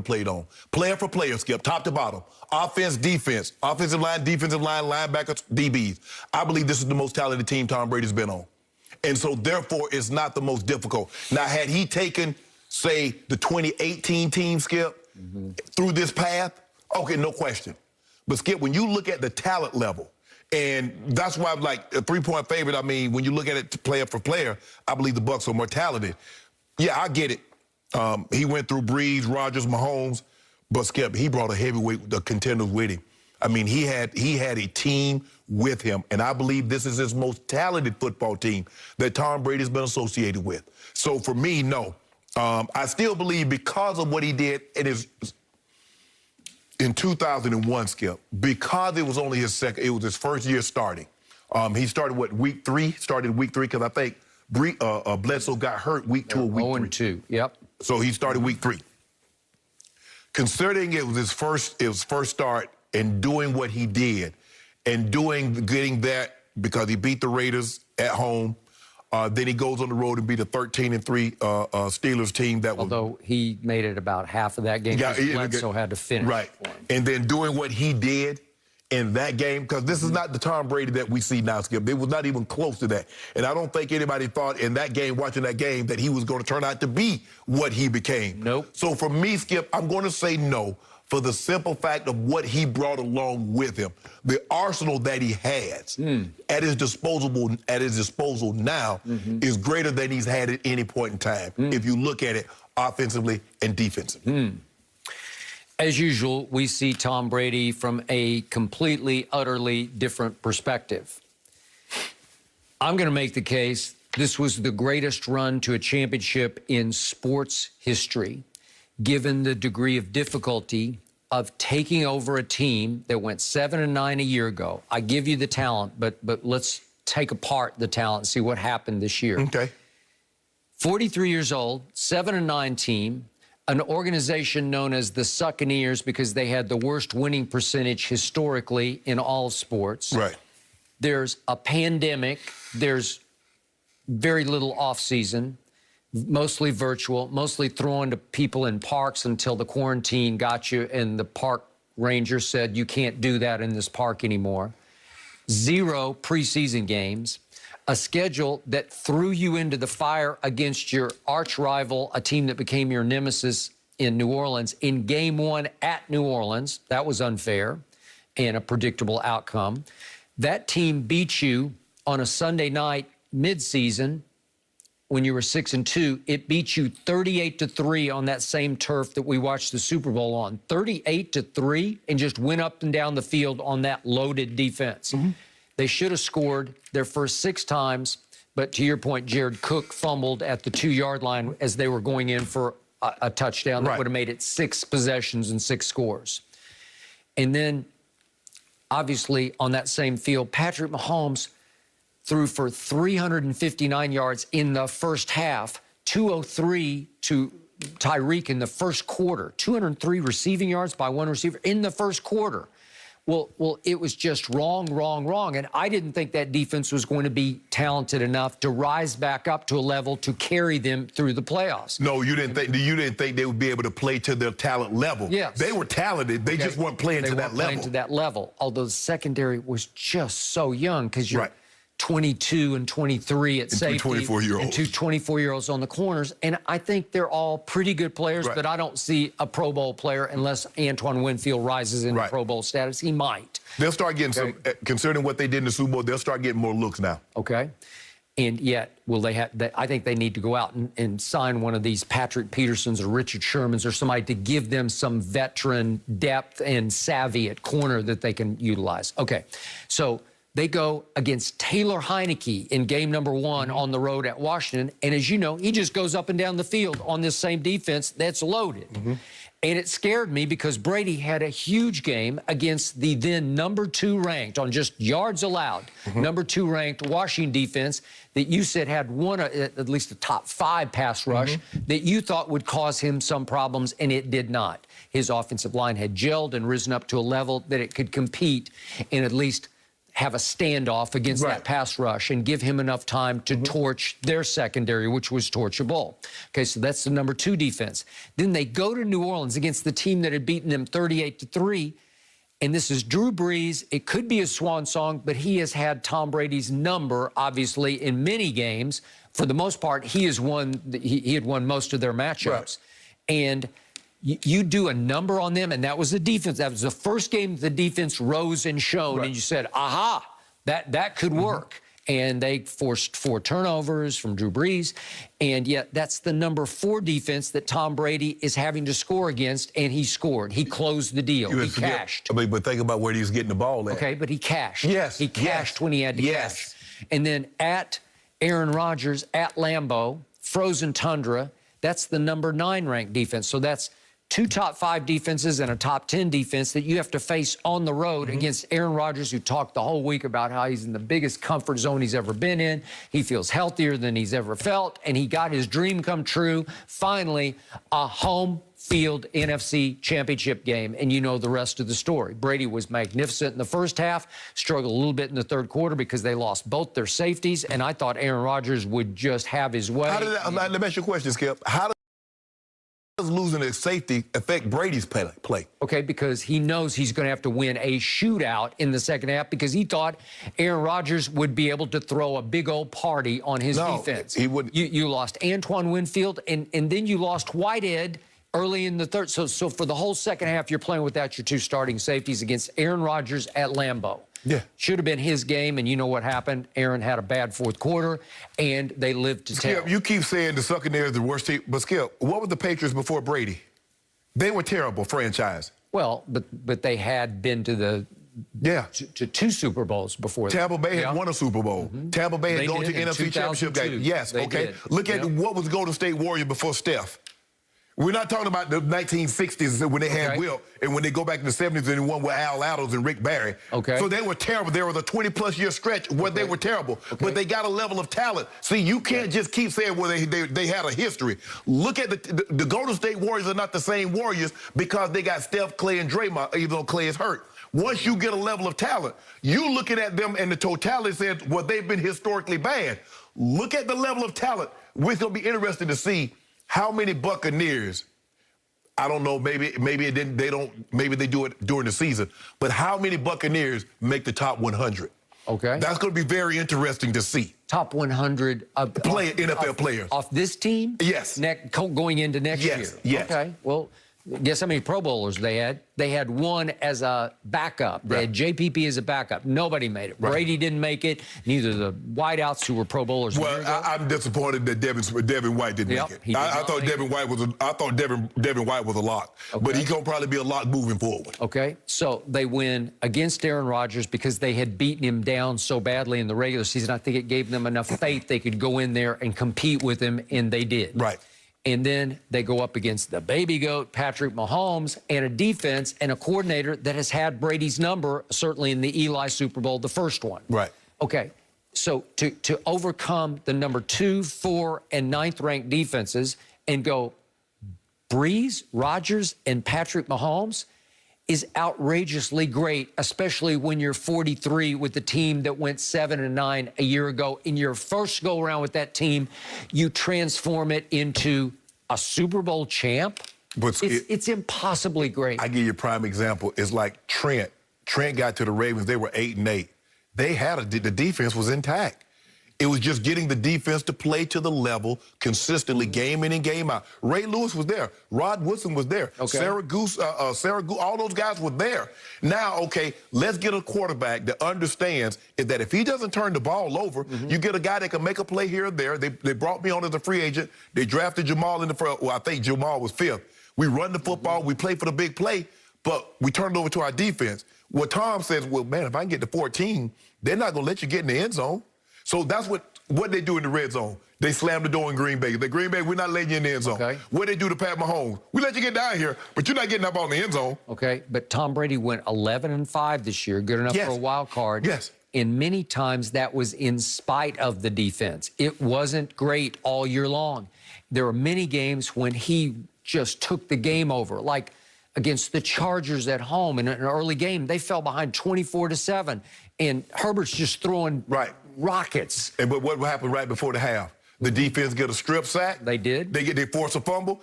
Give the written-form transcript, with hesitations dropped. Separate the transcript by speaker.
Speaker 1: played on. Player for player, Skip, top to bottom. Offense, defense, offensive line, linebackers, DBs. I believe this is the most talented team Tom Brady's been on. And so, therefore, it's not the most difficult. Now, had he taken, say, the 2018 team, Skip, through this path, okay, no question. But, Skip, when you look at the talent level, and that's why I'm like a 3-point favorite, I mean, when you look at it player for player, I believe the Bucs are more talented. Yeah, I get it. He went through Breeze, Rodgers, Mahomes, but Skip, he brought a heavyweight, the contenders with him. I mean, he had a team with him, and I believe this is his most talented football team that Tom Brady's been associated with. So for me, no. I still believe because of what he did in 2001, Skip, because it was only his first year starting. He started, week 3? Started week 3, because I think Bledsoe got hurt week 2 or week 3.
Speaker 2: 0-2, yep.
Speaker 1: So he started week 3. Considering it was his first start and doing what he did and getting that because he beat the Raiders at home, then he goes on the road and beat a 13-3 Steelers team that
Speaker 2: Although he made it about half of that game, Bledsoe had to finish.
Speaker 1: Right. And then doing what he did in that game, because this is not the Tom Brady that we see now, Skip. It was not even close to that. And I don't think anybody thought in that game, watching that game, that he was going to turn out to be what he became.
Speaker 2: Nope.
Speaker 1: So for me, Skip, I'm going to say no for the simple fact of what he brought along with him. The arsenal that he has at his disposal now is greater than he's had at any point in time, if you look at it offensively and defensively.
Speaker 2: As usual, we see Tom Brady from a completely, utterly different perspective. I'm going to make the case this was the greatest run to a championship in sports history, given the degree of difficulty of taking over a team that went 7-9 a year ago. I give you the talent, but let's take apart the talent and see what happened this year.
Speaker 1: Okay.
Speaker 2: 43 years old, 7-9 team, an organization known as the Succaneers because they had the worst winning percentage historically in all sports.
Speaker 1: Right.
Speaker 2: There's a pandemic. There's very little off-season, mostly virtual, mostly thrown to people in parks until the quarantine got you and the park ranger said you can't do that in this park anymore. 0 preseason games. A schedule that threw you into the fire against your arch rival, a team that became your nemesis in New Orleans, in Game 1 at New Orleans. That was unfair and a predictable outcome. That team beat you on a Sunday night midseason when you were 6-2. It beat you 38-3 on that same turf that we watched the Super Bowl on. 38-3, and just went up and down the field on that loaded defense. They should have scored their first 6 times, but to your point, Jared Cook fumbled at the 2-yard line as they were going in for a touchdown that would have made it 6 possessions and 6 scores. And then, obviously, on that same field, Patrick Mahomes threw for 359 yards in the first half, 203 to Tyreek in the first quarter, 203 receiving yards by one receiver in the first quarter. Well, it was just wrong. And I didn't think that defense was going to be talented enough to rise back up to a level to carry them through the playoffs.
Speaker 1: No, you didn't think they would be able to play to their talent level.
Speaker 2: Yes.
Speaker 1: They were talented. They just weren't playing to that level.
Speaker 2: Playing to that level, although the secondary was just so young because you're 22 and 23 at safety.
Speaker 1: 24-year-olds.
Speaker 2: And 2 24-year-olds on the corners. And I think they're all pretty good players, but I don't see a Pro Bowl player unless Antoine Winfield rises into Pro Bowl status. He might.
Speaker 1: They'll start getting some, considering what they did in the Super Bowl, they'll start getting more looks now.
Speaker 2: Okay. And yet, will they have, I think they need to go out and sign one of these Patrick Petersons or Richard Shermans or somebody to give them some veteran depth and savvy at corner that they can utilize. Okay. So they go against Taylor Heineke in game number 1 on the road at Washington. And as you know, he just goes up and down the field on this same defense that's loaded. And it scared me because Brady had a huge game against the then number 2 ranked, on just yards allowed, number 2 ranked Washington defense that you said had won at least a top 5 pass rush that you thought would cause him some problems, and it did not. His offensive line had gelled and risen up to a level that it could compete in at least have a standoff against that pass rush and give him enough time to torch their secondary, which was torchable. Okay, so that's the number 2 defense. Then they go to New Orleans against the team that had beaten them 38-3. And this is Drew Brees. It could be a swan song, but he has had Tom Brady's number, obviously, in many games. For the most part, he had won most of their matchups. And you do a number on them, and that was the defense. That was the first game the defense rose and shone, and you said, aha, that could work. And they forced 4 turnovers from Drew Brees, and yet that's the number 4 defense that Tom Brady is having to score against, and he scored. He closed the deal. He cashed.
Speaker 1: I mean, but think about where he was getting the ball at.
Speaker 2: Okay, but he cashed.
Speaker 1: Yes.
Speaker 2: He cashed when he had to cash. And then at Aaron Rodgers, at Lambeau, frozen tundra, that's the number 9 ranked defense. So that's 2 top 5 defenses and a top 10 defense that you have to face on the road against Aaron Rodgers, who talked the whole week about how he's in the biggest comfort zone he's ever been in. He feels healthier than he's ever felt, and he got his dream come true. Finally, a home field NFC championship game, and you know the rest of the story. Brady was magnificent in the first half, struggled a little bit in the third quarter because they lost both their safeties, and I thought Aaron Rodgers would just have his way.
Speaker 1: How did that, let me ask you a question, Skip. How does losing his safety affect Brady's play?
Speaker 2: Okay, because he knows he's going to have to win a shootout in the second half because he thought Aaron Rodgers would be able to throw a big old party on his defense.
Speaker 1: He wouldn't.
Speaker 2: You lost Antoine Winfield, and then you lost Whitehead early in the third. So for the whole second half, you're playing without your 2 starting safeties against Aaron Rodgers at Lambeau.
Speaker 1: Yeah.
Speaker 2: Should have been his game, and you know what happened. Aaron had a bad fourth quarter, and they lived to tell.
Speaker 1: Skip, you keep saying the Buccaneers are the worst team, but Skip, what were the Patriots before Brady? They were terrible franchise.
Speaker 2: Well, but they had been to the to 2 Super Bowls before.
Speaker 1: Tampa Bay had won a Super Bowl. Tampa Bay had gone to NFC Championship game. Yes, okay. Look at what was Golden State Warriors before Steph. We're not talking about the 1960s when they had Wilt, and when they go back to the 70s and won with Al Adams and Rick Barry. So they were terrible. There was a 20-plus year stretch where they were terrible, but they got a level of talent. See, you can't just keep saying, well, they had a history. Look at the Golden State Warriors are not the same Warriors because they got Steph, Clay, and Draymond, even though Clay is hurt. Once you get a level of talent, you looking at them and the totality says, well, they've been historically bad. Look at the level of talent. We're going to be interested to see how many Buccaneers, I don't know, maybe they do it during the season, but how many Buccaneers make the top 100?
Speaker 2: Okay.
Speaker 1: That's going to be very interesting to see.
Speaker 2: Top 100
Speaker 1: NFL players.
Speaker 2: Off this team?
Speaker 1: Yes.
Speaker 2: Going into next year?
Speaker 1: Yes.
Speaker 2: Okay. Well, guess how many Pro Bowlers they had? They had 1 as a backup. They had JPP as a backup. Nobody made it. Brady didn't make it. Neither the wideouts who were Pro Bowlers.
Speaker 1: Well, I'm disappointed that Devin White didn't make it. I thought Devin White was Devin White was a lock, but he's gonna probably be a lock moving forward.
Speaker 2: Okay, so they win against Aaron Rodgers because they had beaten him down so badly in the regular season. I think it gave them enough faith they could go in there and compete with him, and they did.
Speaker 1: Right.
Speaker 2: And then they go up against the baby goat, Patrick Mahomes, and a defense and a coordinator that has had Brady's number, certainly in the Eli Super Bowl, the first one.
Speaker 1: Right.
Speaker 2: Okay, so to overcome the number 2, 4, and 9th ranked defenses and go Brees, Rodgers, and Patrick Mahomes is outrageously great, especially when you're 43 with the team that went 7-9 a year ago. In your first go-around with that team, you transform it into a Super Bowl champ.
Speaker 1: But
Speaker 2: it's impossibly great.
Speaker 1: I give you a prime example. It's like Trent. Trent got to the Ravens. They were 8-8. They had the defense was intact. It was just getting the defense to play to the level consistently, game in and game out. Ray Lewis was there. Rod Woodson was there. Sarah Goose, all those guys were there. Now, okay, let's get a quarterback that understands is that if he doesn't turn the ball over, you get a guy that can make a play here or there. They brought me on as a free agent. They drafted Jamal in the first. Well, I think Jamal was 5th. We run the football. We play for the big play, but we turn it over to our defense. What Tom says, well, man, if I can get to 14, they're not going to let you get in the end zone. So that's what they do in the red zone. They slam the door in Green Bay. The Green Bay, we're not letting you in the end zone. What they do to Pat Mahomes? We let you get down here, but you're not getting up on the end zone. Okay,
Speaker 2: but Tom Brady went 11-5 this year, good enough for a wild card. And many times that was in spite of the defense. It wasn't great all year long. There were many games when he just took the game over. Like against the Chargers at home in an early game. They fell behind 24-7, and Herbert's just throwing rockets.
Speaker 1: But what happened right before the half? The defense get a strip sack.
Speaker 2: They did.
Speaker 1: They force a fumble.